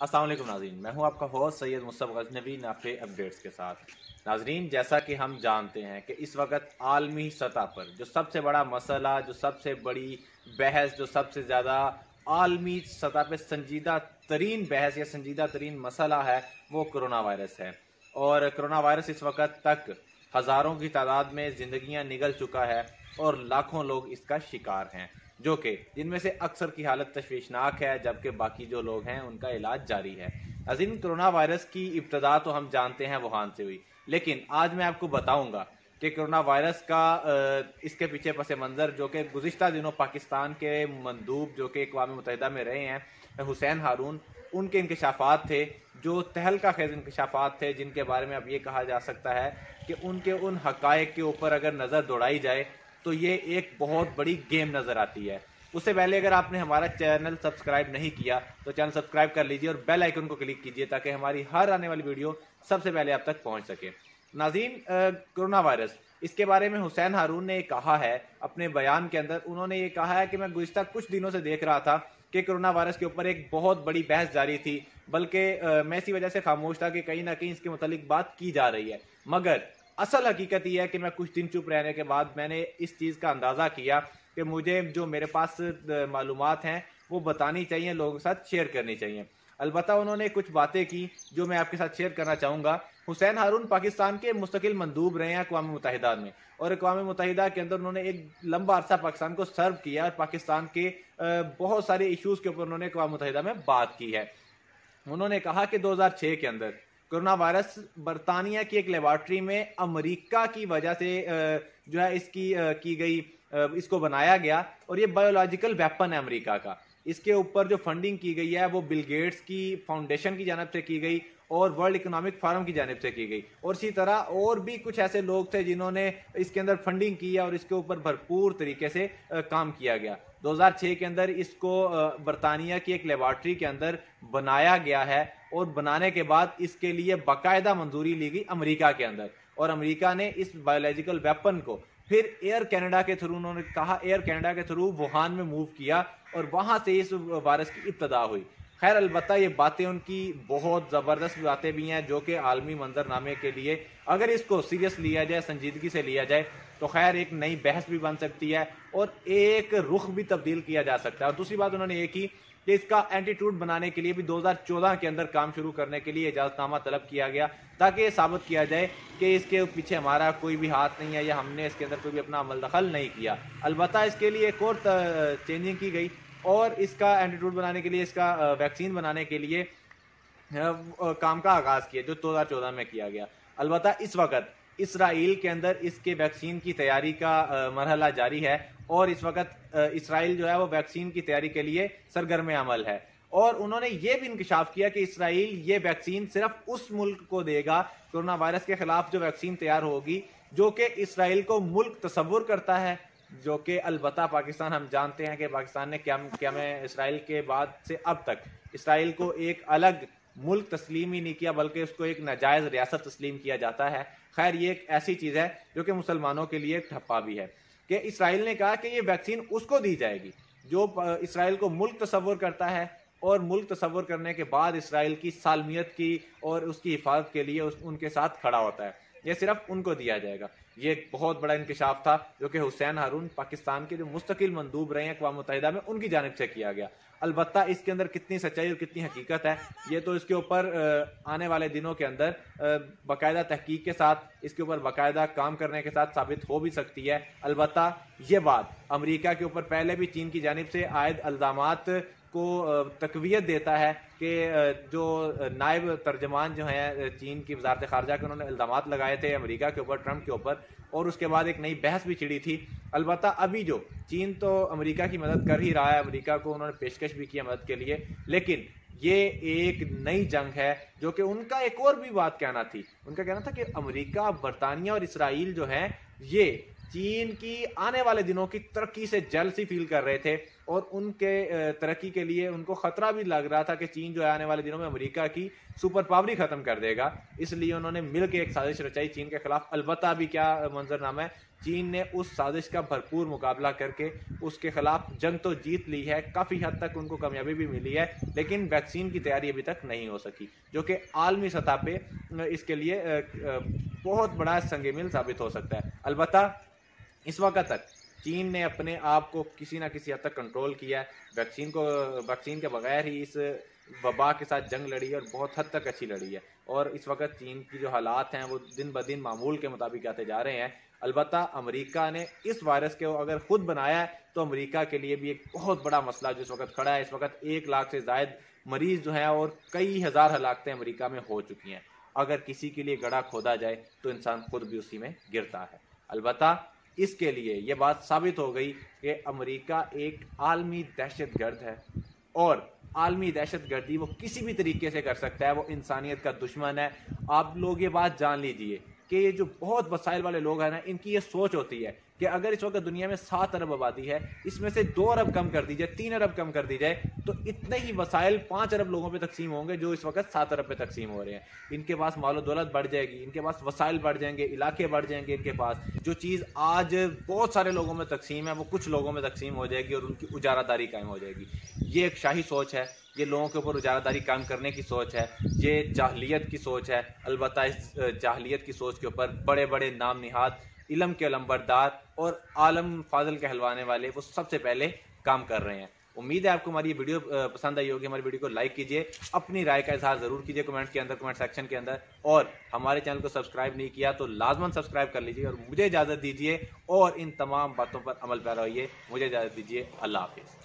अस्सलाम वालेकुम नाज़रीन, मैं हूं आपका होस्ट सैयद मुस्तफ़ा गज़नवी नाफे अपडेट्स के साथ। नाज़रीन, जैसा कि हम जानते हैं कि इस वक्त आलमी सतह पर जो सबसे बड़ा मसला, जो सबसे बड़ी बहस, जो सबसे ज़्यादा आलमी सतह पर संजीदा तरीन बहस या संजीदा तरीन मसला है वो कोरोना वायरस है। और कोरोना वायरस इस वक्त तक हज़ारों की तादाद में ज़िंदगियां निगल चुका है और लाखों लोग इसका शिकार हैं, जो कि जिनमें से अक्सर की हालत तशवीशनाक है, जबकि बाकी जो लोग हैं उनका इलाज जारी है। अजीम, कोरोना वायरस की इब्तदा तो हम जानते हैं वुहान से हुई, लेकिन आज मैं आपको बताऊंगा कि कोरोना वायरस का इसके पीछे पस मंज़र, जो कि गुज़िश्ता दिनों पाकिस्तान के मंदूब जो कि अक़वाम मुत्तहिदा में रहे हैं हुसैन हारून, उनके इंकशाफात थे, जो तहलका खेज़ इंकशाफात थे, जिनके बारे में अब ये कहा जा सकता है कि उनके उन हक़ाइक़ के ऊपर अगर नज़र दौड़ाई जाए तो ये एक बहुत बड़ी गेम नज़र आती है। उससे पहले अगर आपने हमारा चैनल सब्सक्राइब नहीं किया तो चैनल सब्सक्राइब कर लीजिए और बेल आइकन को क्लिक कीजिए ताकि हमारी हर आने वाली वीडियो सबसे पहले आप तक पहुंच सके। नाज़रीन, कोरोना वायरस, इसके बारे में हुसैन हारून ने कहा है अपने बयान के अंदर। उन्होंने ये कहा है कि मैं गुज़िश्ता कुछ दिनों से देख रहा था कि कोरोना वायरस के ऊपर एक बहुत बड़ी बहस जारी थी, बल्कि मैं इसी वजह से खामोश था कि कहीं ना कहीं इसके मुतालिक बात की जा रही है। मगर असल हकीकत यह है कि मैं कुछ दिन चुप रहने के बाद मैंने इस चीज़ का अंदाज़ा किया कि मुझे जो मेरे पास मालूमात हैं वो बतानी चाहिए, लोगों के साथ शेयर करनी चाहिए। अलबत्ता उन्होंने कुछ बातें की जो मैं आपके साथ शेयर करना चाहूँगा। हुसैन हारून पाकिस्तान के मुस्तकिल मंदूब रहे हैं अक़वाम मुत्तहिदा में, और अक़वाम मुत्तहिदा के अंदर उन्होंने एक लंबा अरसा पाकिस्तान को सर्व किया और पाकिस्तान के बहुत सारे इशूज़ के ऊपर उन्होंने अक़वाम मुत्तहिदा में बात की है। उन्होंने कहा कि 2006 के अंदर कोरोना वायरस बरतानिया की एक लेबॉर्ट्री में अमेरिका की वजह से जो है इसकी की गई, इसको बनाया गया, और ये बायोलॉजिकल वेपन है अमेरिका का। इसके ऊपर जो फंडिंग की गई है वो बिल गेट्स की फाउंडेशन की जानिब से की गई और वर्ल्ड इकोनॉमिक फोरम की जानिब से की गई, और इसी तरह और भी कुछ ऐसे लोग थे जिन्होंने इसके अंदर फंडिंग की है और इसके ऊपर भरपूर तरीके से काम किया गया। 2006 के अंदर इसको बरतानिया की एक लेबॉर्ट्री के अंदर बनाया गया है, और बनाने के बाद इसके लिए बाकायदा मंजूरी ली गई अमेरिका के अंदर, और अमेरिका ने इस बायोलॉजिकल वेपन को फिर एयर कनाडा के थ्रू, उन्होंने कहा एयर कनाडा के थ्रू वुहान में मूव किया और वहां से इस वायरस की इब्तदा हुई। खैर, अलबत्ता ये बातें उनकी बहुत ज़बरदस्त बातें भी हैं जो कि आलमी मंजरनामे के लिए अगर इसको सीरियस लिया जाए, संजीदगी से लिया जाए, तो खैर एक नई बहस भी बन सकती है और एक रुख भी तब्दील किया जा सकता है। और दूसरी बात उन्होंने ये की कि इसका एंटीट्यूड बनाने के लिए भी 2014 के अंदर काम शुरू करने के लिए इजाज़तनामा तलब किया गया, ताकि ये साबित किया जाए कि इसके पीछे हमारा कोई भी हाथ नहीं है या हमने इसके अंदर कोई भी अपना अमल दखल नहीं किया। अलबत्ता इसके लिए एक और चेंजिंग की गई और इसका एंटीट्यूड बनाने के लिए, इसका वैक्सीन बनाने के लिए काम का आगाज़ किया जो 2014 में किया गया। अलबत्ता इस वक्त इसराइल के अंदर इसके वैक्सीन की तैयारी का मरहला जारी है, और इस वक्त इसराइल जो है वो वैक्सीन की तैयारी के लिए सरगर्म अमल है। और उन्होंने ये भी इंकशाफ किया कि इसराइल ये वैक्सीन सिर्फ उस मुल्क को देगा कोरोना वायरस के खिलाफ जो वैक्सीन तैयार होगी जो कि इसराइल को मुल्क तस्वुर करता है, जो कि अलबत्ता पाकिस्तान, हम जानते हैं कि पाकिस्तान ने क्या में इसराइल के बाद से अब तक इसराइल को एक अलग मुल्क तस्लीम ही नहीं किया, बल्कि उसको एक नाजायज़ रियासत तस्लीम किया जाता है। खैर, ये एक ऐसी चीज़ है जो कि मुसलमानों के लिए ठप्पा भी है कि इसराइल ने कहा कि ये वैक्सीन उसको दी जाएगी जो इसराइल को मुल्क तस्वुर करता है, और मुल्क तस्वुर करने के बाद इसराइल की सालमियत की और उसकी हिफाजत के लिए उनके साथ खड़ा होता है। ये सिर्फ उनको दिया जाएगा। ये एक बहुत बड़ा इंकशाफ था जो कि हुसैन हारून पाकिस्तान के जो मुस्तकिल मंदूब रहे हैं अक़वाम मुत्तहिदा में, उनकी जानिब से किया गया। अलबत्ता इसके अंदर कितनी सच्चाई और कितनी हकीकत है ये तो इसके ऊपर आने वाले दिनों के अंदर बाकायदा तहकीक के साथ, इसके ऊपर बाकायदा काम करने के साथ साबित हो भी सकती है। अलबत्ता ये बात अमेरिका के ऊपर पहले भी चीन की जानिब से आयद इल्ज़ामात को तक़वियत देता है कि जो नायब तर्जमान जो हैं चीन की वजारत ख़ारजा के, उन्होंने इल्ज़ामात लगाए थे अमेरिका के ऊपर, ट्रंप के ऊपर, और उसके बाद एक नई बहस भी छिड़ी थी। अलबत्ता अभी जो चीन तो अमेरिका की मदद कर ही रहा है, अमेरिका को उन्होंने पेशकश भी किया मदद के लिए, लेकिन ये एक नई जंग है जो कि उनका एक और भी बात कहना थी। उनका कहना था कि अमेरिका, बरतानिया और इसराइल जो है ये چین کی آنے والے دنوں کی ترقی سے جیلسی فیل کر رہے تھے اور ان کے ترقی کے لیے ان کو خطرہ بھی لگ رہا تھا کہ چین جو ہے آنے والے دنوں میں امریکہ کی سپر پاوری ختم کر دے گا. اس لیے انہوں نے مل کے ایک سازش رچائی چین کے خلاف. البتہ ابھی کیا منظرنامہ ہے, چین نے اس سازش کا بھرپور مقابلہ کر کے اس کے خلاف جنگ تو جیت لی ہے, کافی حد تک ان کو کامیابی بھی ملی ہے, لیکن ویکسین کی تیاری ابھی تک نہیں ہو سکی, جو کہ عالمی سطح پہ اس کے لیے بہت بڑا سنگ میل ثابت ہو سکتا ہے. البتہ اس وقت تک چین نے اپنے آپ کو کسی نہ کسی حد تک کنٹرول کیا ہے. ویکسین کے بغیر ہی اس وبا کے ساتھ جنگ لڑی ہے اور بہت حد تک اچھی لڑی ہے, اور اس وقت چین کی جو حالات ہیں وہ دن بدن معمول کے مطابق آتے جا رہے ہیں. البتہ امریکہ نے اس وائرس کے اگر خود بنایا ہے تو امریکہ کے لیے بھی ایک بہت بڑا مسئلہ جو اس وقت کھڑا ہے. اس وقت 1 لاکھ سے زائد مریض جو ہیں اور کئی ہزار ہلاکتیں امریکہ میں ہو چکی ہیں. اگر کسی کے لیے گڑھا کھودا جائے تو انسان خود بھی اسی میں گرتا ہے. البتہ اس کے لیے یہ بات ثابت ہو گئی کہ امریکہ ایک عالمی دہشت گرد ہے, اور عالمی دہشت گردی وہ کسی بھی طریقے سے کر سکتا ہے, وہ انسانیت کا دشمن ہے. آپ لوگ یہ بات جان لیجئے کہ یہ جو بہت وسائل والے لوگ ہیں نا, ان کی یہ سوچ ہوتی ہے کہ اگر اس وقت دنیا میں 7 ارب آبادی ہے, اس میں سے 2 ارب کم کر دی جائے, 3 ارب کم کر دی جائے, تو اتنے ہی وسائل 5 ارب لوگوں پہ تقسیم ہوں گے جو اس وقت 7 ارب پہ تقسیم ہو رہے ہیں. ان کے پاس مال و دولت بڑھ جائے گی, ان کے پاس وسائل بڑھ جائیں گے, علاقے بڑھ جائیں گے. ان کے پاس جو چیز آج بہت سارے لوگوں میں تقسیم ہے وہ کچھ لوگوں میں تقسیم ہو جائے گی اور ان کی اجارہ داری قائم ہو جائے گی. یہ ایک شاہی سوچ ہے, یہ لوگوں کے اوپر اجارہ داری قائم کرنے کی سوچ ہے, یہ جاہلیت کی سوچ ہے. البتہ اس جاہلیت کی سوچ کے اوپر بڑے بڑے نام نہاد علم کے علمبردار اور عالم فاضل کہلوانے والے وہ سب سے پہلے کام کر رہے ہیں. امید ہے آپ کو ہماری یہ ویڈیو پسند آئی ہوگی. ہماری ویڈیو کو لائک کیجئے, اپنی رائے کا اظہار ضرور کیجئے کمنٹ کے اندر, کمنٹ سیکشن کے اندر, اور ہمارے چینل کو سبسکرائب نہیں کیا تو لازماً سبسکرائب کر لیجئے اور مجھے اجازت دیجئے اور ان تمام باتوں پر عمل پیرا ہوئیے. مجھے اجازت دیجئے. اللہ حافظ.